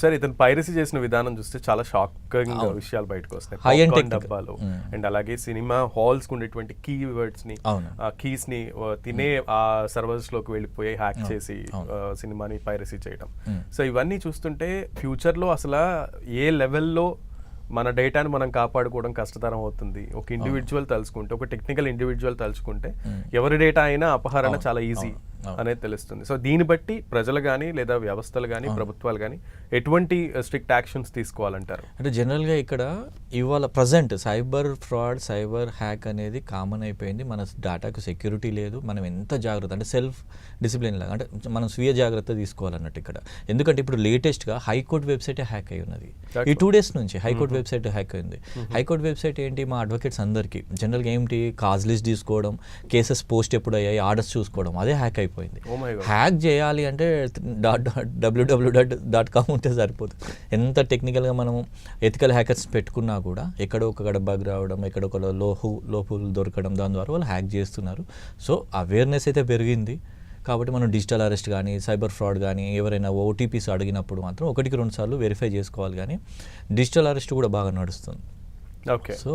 సరే, ఇతను పైరసీ చేసిన విధానం చూస్తే చాలా షాకింగ్ విషయాలు బయటకు వస్తాయి. High end popcorn technical. డబ్బాలు అండ్ అలాగే సినిమా హాల్స్ కు ఉండేటువంటి కీవర్డ్స్ ని, అవును. కీస్ ని తినే ఆ సర్వర్స్ లోకి వెళ్ళిపోయి హ్యాక్ చేసి సినిమాని పైరసీ చేయడం. సో ఇవన్నీ చూస్తుంటే ఫ్యూచర్ లో అసలు ఏ లెవెల్లో మన డేటాని మనం కాపాడుకోవడం కష్టతరం అవుతుంది. ఒక ఇండివిజువల్ తలుచుకుంటే, ఒక టెక్నికల్ ఇండివిజువల్ తలుచుకుంటే ఎవరి డేటా అయినా అపహరణ చాలా ఈజీ అనేది తెలుస్తుంది. సో దీన్ని బట్టి ప్రజలు కానీ లేదా వ్యవస్థలు కానీ ప్రభుత్వాలు కానీ ఎటువంటి స్ట్రిక్ట్ యాక్షన్స్ తీసుకోవాలంటారు? అంటే జనరల్గా ఇక్కడ ఇవాళ present cyber fraud, cyber hack అనేది కామన్ అయిపోయింది. మన డేటాకు సెక్యూరిటీ లేదు. మనం ఎంత జాగ్రత్త అంటే సెల్ఫ్ డిసిప్లిన్ లాగా, అంటే మనం స్వీయ జాగ్రత్త తీసుకోవాలన్నట్టు ఇక్కడ. ఎందుకంటే ఇప్పుడు లేటెస్ట్గా హైకోర్టు వెబ్సైటే హ్యాక్ అయి ఉన్నది. ఈ 2 days నుంచి హైకోర్టు వెబ్సైట్ హ్యాక్ అయింది. హైకోర్టు వెబ్సైట్ ఏంటి, మా అడ్వకేట్స్ అందరికీ జనరల్గా ఏంటి, కాజ్ లిస్ట్ తీసుకోవడం, కేసెస్ పోస్ట్ ఎప్పుడు అయ్యాయి, ఆర్డర్స్ చూసుకోవడం, అదే హ్యాక్ అయిపోయింది. హ్యాక్ చేయాలి అంటే www.com ఉంటే సరిపోతుంది. ఎంత టెక్నికల్గా మనము ఎథికల్ హ్యాకర్స్ పెట్టుకున్నా కూడా ఎక్కడో ఒక బగ్ రావడం, ఎక్కడో ఒక లోపులు దొరకడం, దాని ద్వారా వాళ్ళు హ్యాక్ చేస్తున్నారు. సో అవేర్నెస్ అయితే పెరిగింది. కాబట్టి మనం డిజిటల్ అరెస్ట్ కానీ, సైబర్ ఫ్రాడ్ కానీ, ఎవరైనా ఓటీపీస్ అడిగినప్పుడు మాత్రం 1-2 సార్లు వెరిఫై చేసుకోవాలి. కానీ డిజిటల్ అరెస్ట్ కూడా బాగా నడుస్తుంది. ఓకే. సో